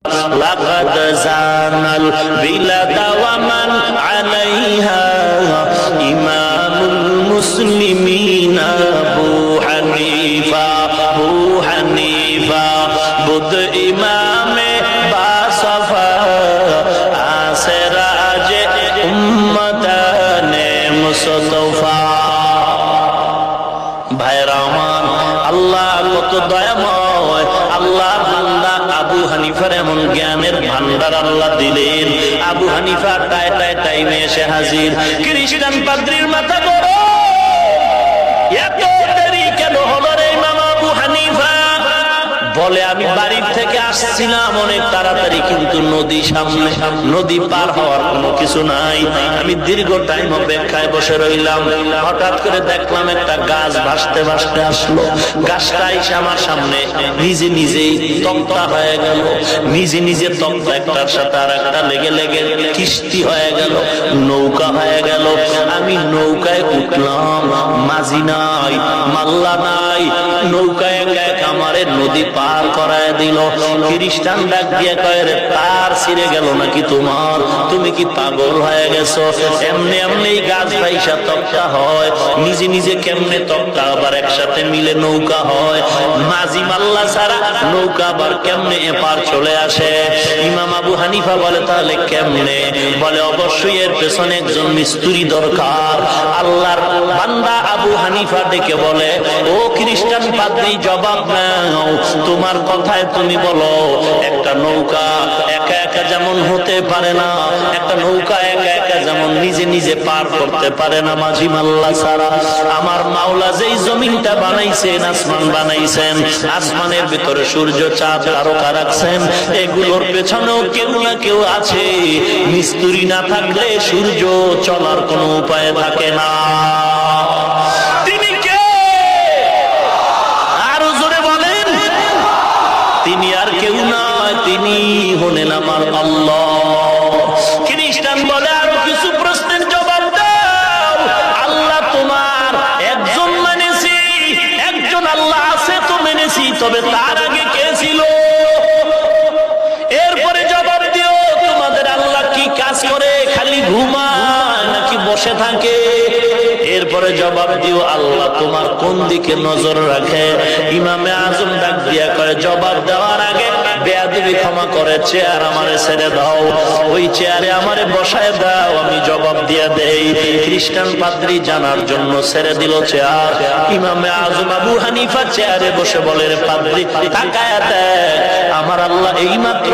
লাকাদ জানাল বিলাদা ওয়া মান আলাইহা ইমামুল মুসলিমিন আবু হানিফা বুদ ইমামে বাসফা আসরাজ উম্মতানে মুস্তফা। ভাইরা আমার, আল্লাহ কত দয়াময়। আল্লাহর বান্দা আবু হানিফার এমন জ্ঞানের ভান্ডার আল্লাহ দিলেন। আবু হানিফা টাইমে এসে হাজির। খ্রিস্টান পাদ্রীর মাথা গরম, এত দেরি কেন হলো রে ইমাম আবু হানিফা? বলে আমি বাড়ির থেকে আসছিলাম অনেক তাড়াতাড়ি, কিন্তু নদী সামনে, নদী পার হওয়ার কোনো কিছু নাই। আমি দীর্ঘ টাইম অপেক্ষায় বসে রইলাম। হঠাৎ করে দেখলাম একটা গাছ ভাসতে ভাসতে আসলো। গাছটা এসে আমার সামনে নিজে নিজেই তক্তা হয়ে গেল। নিজে নিজে তক্তা একটার সাথে আর একটা লেগে লেগে কিস্তি হয়ে গেল, নৌকা হয়ে গেল। আমি নৌকায় উঠলাম, মাঝি নাই, মাল্লা নাই, নৌকায় এক আমারে নদী পার করায় দিল। খ্রিস্টান ডাক দিয়ে কয়, রে তার ছিঁড়ে গেল নাকি তোমার? তুমি কি পাগল হয়ে গেছো? এমনি এমনি গাছ ভাইসা তক্তা হয়, নিজে নিজে কেমনে তক্তা আবার একসাথে মিলে নৌকা হয়? মাঝি মাল্লা ছাড়া নৌকা আবার কেমনে এপার চলে আসে? ইমাম আবু হানিফা বলে, তাহলে কেমনে? বলে, অবশ্যই এর পেছনে একজন মিস্ত্রি দরকার। আল্লাহর বান্দা আবু হানিফা ডেকে বলে, ও খ্রিস্টান পাদ্রী, জবাব নাও। তোমার কথায় তুমি বলো, একটা নৌকা একা একা যেমন হতে পারে না, একটা নৌকা একা একা যেমন নিজে নিজে পার করতে পারে না মাঝি মাল্লা ছাড়া, আমার মাওলা যেই জমিনটা বানাইছেন, আসমান বানাইছেন, আসমানের ভিতরে সূর্য চাঁদ তারকা রাখছেন, এগুলোর পেছনেও কেউ না কেউ আছে। মিস্ত্রি না থাকলে সূর্য চলার কোনো উপায় থাকে না। তিনি আর কেউ নয়, তিনি হলেন আমার আল্লাহ। খ্রিস্টান বলে, আরো কিছু প্রশ্নের জবাব দাও। আল্লাহ তোমার একজন মেনেছি, একজন আল্লাহ আছে তো মেনেছি, তবে তার আগে কে ছিল? এরপরে জবাব দিও, তোমাদের আল্লাহ কি কাজ করে? খালি ঘুমায় নাকি বসে থাকে? এরপরে জবাব দিও, আল্লাহ তোমার কোন দিকে নজর রাখে? ইমামে আজম ডাক দিয়া কয়, জবাব দেওয়ার আগে বেয়াদবি ক্ষমা করে চেয়ার আমারে ছেড়ে দাও, ওই চেয়ারে আমারে বসায় দাও, আমি জবাব দিয়া দেই। খ্রিস্টান পাদ্রী জানার জন্য ছেড়ে দিল চেয়ার। ইমামে আজম আবু হানিফা চেয়ারে বসে বলে, রে পাদ্রী, তাকায়া দেখ, আমার আল্লাহ এইমাত্র